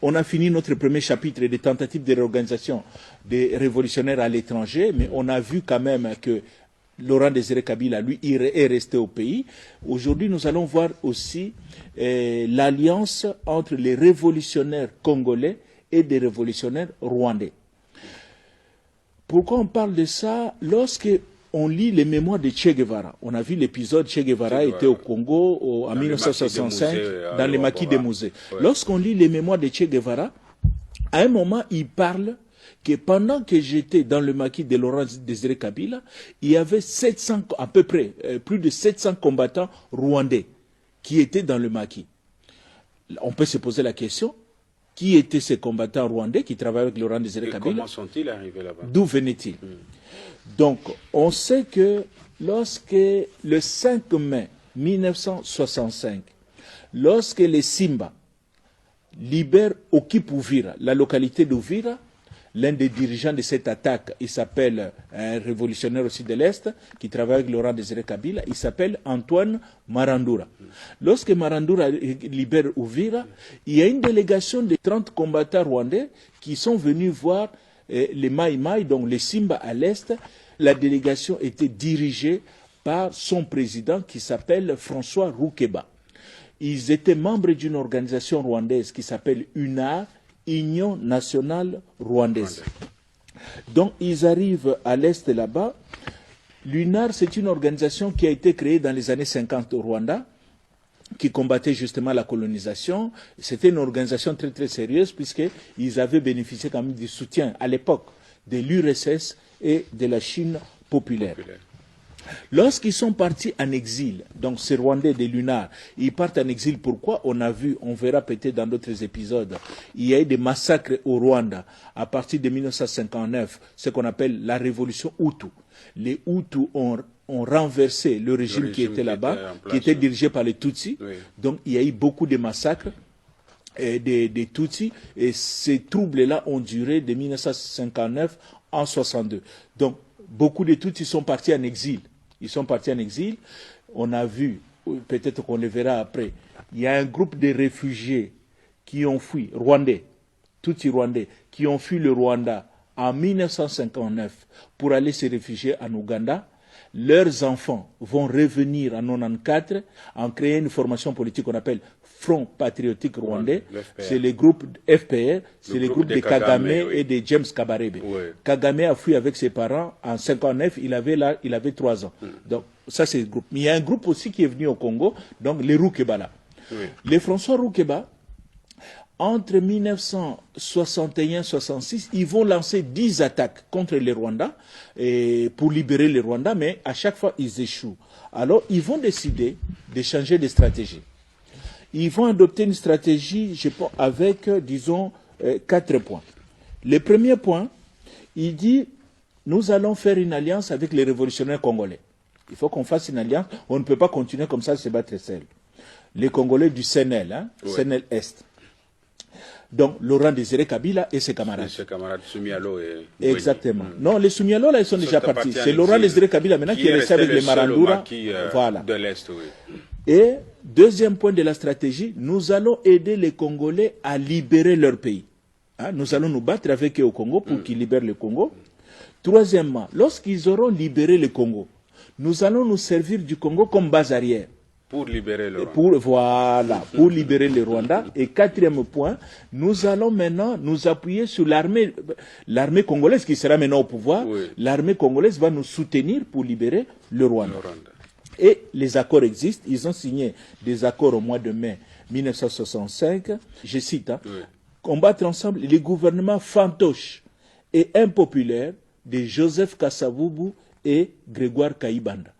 on a fini notre premier chapitre des tentatives de réorganisation des révolutionnaires à l'étranger, mais on a vu quand même que Laurent Désiré Kabila, lui, est resté au pays. Aujourd'hui, nous allons voir aussi l'alliance entre les révolutionnaires congolais et des révolutionnaires rwandais. Pourquoi on parle de ça? Lorsque on lit les mémoires de Che Guevara, on a vu l'épisode Che Guevara était au Congo en 1965 dans les maquis des musées. Ouais. Lorsqu'on lit les mémoires de Che Guevara, à un moment, il parle que pendant que j'étais dans le maquis de Laurent Désiré Kabila, il y avait 700, à peu près, plus de 700 combattants rwandais qui étaient dans le maquis. On peut se poser la question, qui étaient ces combattants rwandais qui travaillaient avec Laurent Désiré Kabila? Comment sont-ils arrivés là-bas? D'où venaient-ils? Donc, on sait que lorsque le 5 mai 1965, lorsque les Simba libèrent Oki-Pouvira, la localité d'Ouvira, l'un des dirigeants de cette attaque, il s'appelle un révolutionnaire aussi de l'Est, qui travaille avec Laurent Désiré Kabila, il s'appelle Antoine Marandura. Lorsque Marandura libère Ouvira, il y a une délégation de 30 combattants rwandais qui sont venus voir les Maï Maï, donc les Simba à l'Est. La délégation était dirigée par son président qui s'appelle François Roukeba. Ils étaient membres d'une organisation rwandaise qui s'appelle UNAR, Union nationale rwandaise. Donc ils arrivent à l'Est là-bas. L'UNAR, c'est une organisation qui a été créée dans les années 50 au Rwanda, qui combattait justement la colonisation. C'était une organisation très très sérieuse puisqu'ils avaient bénéficié quand même du soutien à l'époque de l'URSS et de la Chine populaire. Lorsqu'ils sont partis en exil, donc ces Rwandais de l'UNAR, ils partent en exil. Pourquoi? On a vu, on verra peut-être dans d'autres épisodes, il y a eu des massacres au Rwanda à partir de 1959, ce qu'on appelle la révolution Hutu. Les Hutus ont renversé le régime qui était là-bas, qui était dirigé par les Tutsis. Oui. Donc il y a eu beaucoup de massacres des Tutsis, et ces troubles-là ont duré de 1959 en 62. Donc beaucoup de Tutsis sont partis en exil. Ils sont partis en exil. On a vu, peut-être qu'on le verra après, il y a un groupe de réfugiés qui ont fui, Rwandais, Tutsis rwandais, qui ont fui le Rwanda en 1959 pour aller se réfugier en Ouganda. Leurs enfants vont revenir en 1994 en créant une formation politique qu'on appelle Front Patriotique Rwandais. C'est le groupe FPR, c'est le groupe de Kagame et de James Kabarebe. Oui. Kagame a fui avec ses parents en 1959, il avait 3 ans. Donc ça c'est le groupe. Mais il y a un groupe aussi qui est venu au Congo, donc les Roukeba là. Oui. Les François Roukeba, entre 1961-66, ils vont lancer 10 attaques contre les Rwandais pour libérer les Rwandais, mais à chaque fois, ils échouent. Alors, ils vont décider de changer de stratégie. Ils vont adopter une stratégie, je pense, avec, disons, 4 points. Le premier point, il dit, nous allons faire une alliance avec les révolutionnaires congolais. Il faut qu'on fasse une alliance. On ne peut pas continuer comme ça à se battre seul. Les Congolais du CNL, ouais. CNL Est. Donc, Laurent Désiré Kabila et ses camarades. Ses camarades, Soumialo et... Exactement. Non, les Soumialo, là, ils sont déjà partis. C'est Laurent Désiré Kabila, maintenant, qui est resté avec les Marandura. Voilà. De l'Est, oui. Et, deuxième point de la stratégie, nous allons aider les Congolais à libérer leur pays. Hein, nous allons nous battre avec eux au Congo pour qu'ils libèrent le Congo. Troisièmement, lorsqu'ils auront libéré le Congo, nous allons nous servir du Congo comme base arrière. Pour libérer le Rwanda. Pour libérer le Rwanda. Et quatrième point, nous allons maintenant nous appuyer sur l'armée congolaise qui sera maintenant au pouvoir. Oui. L'armée congolaise va nous soutenir pour libérer le Rwanda. Et les accords existent. Ils ont signé des accords au mois de mai 1965. Je cite, oui. Combattre ensemble les gouvernements fantoches et impopulaires de Joseph Kasavubu et Grégoire Kayibanda.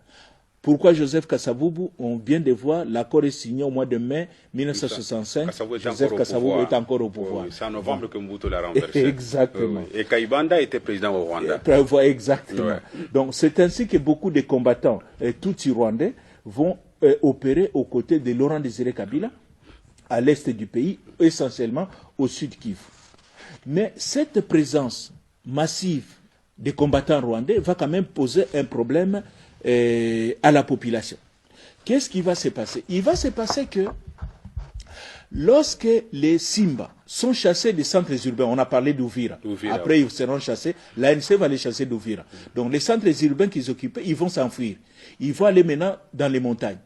Pourquoi Joseph Kasavubu? On vient de voir, l'accord est signé au mois de mai 1965. Joseph Kasavubu est encore au pouvoir. Oui, c'est en novembre que Mobutu l'a renversé. Exactement. Oui. Et Kayibanda était président au Rwanda. Exactement. Ouais. Donc c'est ainsi que beaucoup de combattants Tutsis rwandais vont opérer aux côtés de Laurent Désiré Kabila à l'est du pays, essentiellement au sud Kivu. Mais cette présence massive des combattants rwandais va quand même poser un problème à la population. Qu'est-ce qui va se passer? Il va se passer que lorsque les Simba sont chassés des centres urbains. On a parlé d'Ouvira. Après, ils seront chassés. L'ANC va les chasser d'Ouvira. Donc, les centres urbains qu'ils occupaient, ils vont s'enfuir. Ils vont aller maintenant dans les montagnes.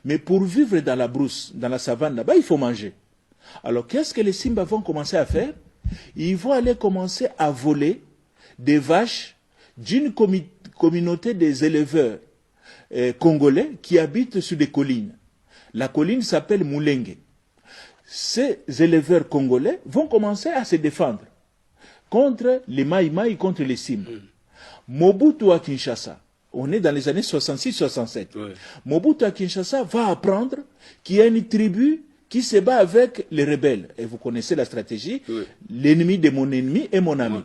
Mais pour vivre dans la brousse, dans la savane, là-bas, il faut manger. Alors, qu'est-ce que les Simba vont commencer à faire? Ils vont aller commencer à voler des vaches d'une communauté des éleveurs congolais qui habitent sur des collines. La colline s'appelle Mulenge. Ces éleveurs congolais vont commencer à se défendre contre les Maïmaï, contre les Simba. Mobutu à Kinshasa, on est dans les années 66-67. Mobutu à Kinshasa va apprendre qu'il y a une tribu qui se bat avec les rebelles. Et vous connaissez la stratégie, l'ennemi de mon ennemi est mon ami.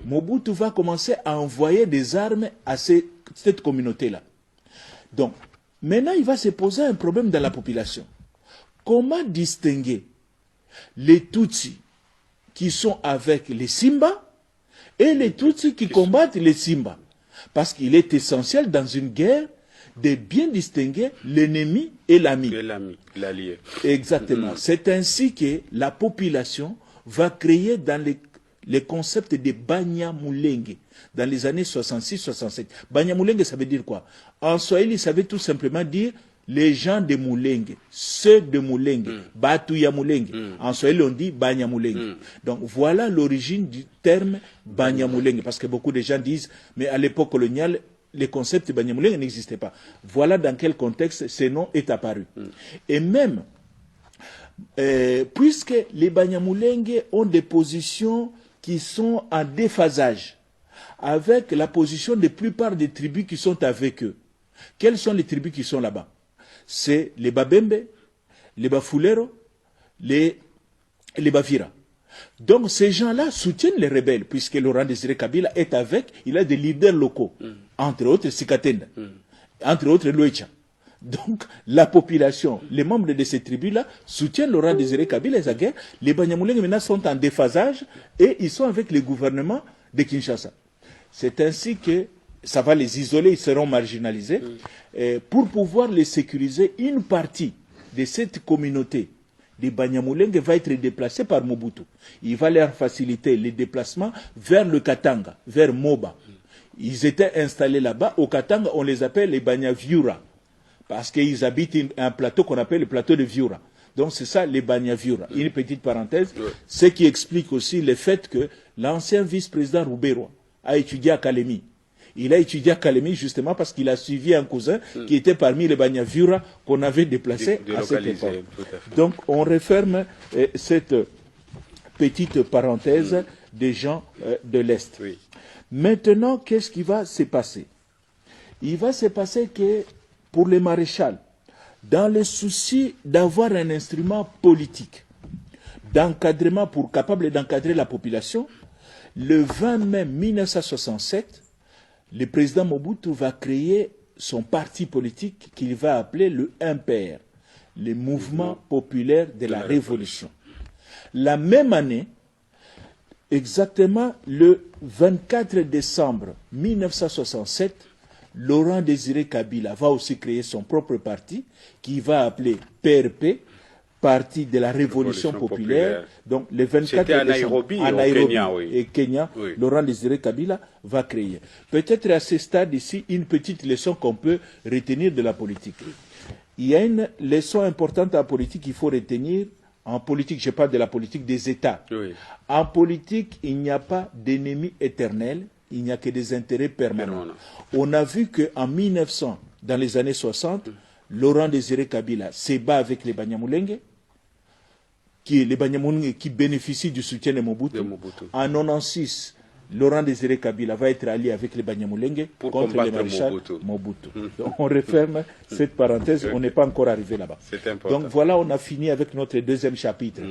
Mobutu va commencer à envoyer des armes à cette communauté-là. Donc, maintenant, il va se poser un problème dans la population. Comment distinguer les Tutsis qui sont avec les Simba et les Tutsis qui combattent les Simba? Parce qu'il est essentiel dans une guerre de bien distinguer l'ennemi et l'ami. L'allié. Exactement. C'est ainsi que la population va créer dans les concepts de Banyamulenge dans les années 66-67. Banyamulenge, ça veut dire quoi? En Swahili, ça veut tout simplement dire les gens de Mulenge, ceux de Mulenge, Batuya Mulenge. En Swahili, on dit Banyamulenge. Donc voilà l'origine du terme Banyamulenge, parce que beaucoup de gens disent, mais à l'époque coloniale, les concepts Banyamulenge n'existaient pas. Voilà dans quel contexte ce nom est apparu. Et même, puisque les Banyamulenge ont des positions qui sont en déphasage avec la position de la plupart des tribus qui sont avec eux. Quelles sont les tribus qui sont là-bas? C'est les Babembe, les Bafulero, les Bavira. Donc ces gens-là soutiennent les rebelles, puisque Laurent Désiré Kabila est avec, il a des leaders locaux, entre autres Sikatenda, entre autres Loïcha. Donc la population, les membres de ces tribus-là soutiennent Laurent Désiré Kabila et sa guerre. Les Banyamulenge maintenant sont en déphasage et ils sont avec le gouvernement de Kinshasa. C'est ainsi que ça va les isoler, ils seront marginalisés. Pour pouvoir les sécuriser, une partie de cette communauté des Banyamulenge va être déplacée par Mobutu. Il va leur faciliter les déplacements vers le Katanga, vers Moba. Ils étaient installés là-bas. Au Katanga, on les appelle les Banyaviura, parce qu'ils habitent un plateau qu'on appelle le plateau de Viura. Donc c'est ça les Banyaviura. Une petite parenthèse, ce qui explique aussi le fait que l'ancien vice-président Rouberois a étudié à Kalemi. Il a étudié à Kalemi justement parce qu'il a suivi un cousin qui était parmi les Banyavura qu'on avait déplacé à cette époque. Donc on referme cette petite parenthèse des gens de l'Est. Maintenant, qu'est-ce qui va se passer? Il va se passer que pour les maréchals, dans le souci d'avoir un instrument politique, d'encadrement pour capable d'encadrer la population, le 20 mai 1967, le président Mobutu va créer son parti politique qu'il va appeler le MPR, le Mouvement populaire de la Révolution. La même année, exactement le 24 décembre 1967, Laurent Désiré Kabila va aussi créer son propre parti qu'il va appeler PRP, Parti de la Révolution populaire. Donc le 24 décembre, Nairobi, à Nairobi Kenya, et Kenya, Laurent Désiré Kabila va créer. Peut-être à ce stade ici, une petite leçon qu'on peut retenir de la politique. Il y a une leçon importante en politique qu'il faut retenir. En politique, je parle de la politique des États. En politique, il n'y a pas d'ennemi éternel, il n'y a que des intérêts permanents. On a vu qu'en 1900, dans les années 60, Laurent Désiré Kabila se bat avec les Banyamulenge, qui bénéficient du soutien de Mobutu. En 1996, Laurent Désiré Kabila va être allié avec les Banyamulenge contre les maréchals Mobutu. Donc on referme cette parenthèse, on n'est pas encore arrivé là-bas. Donc voilà, on a fini avec notre deuxième chapitre.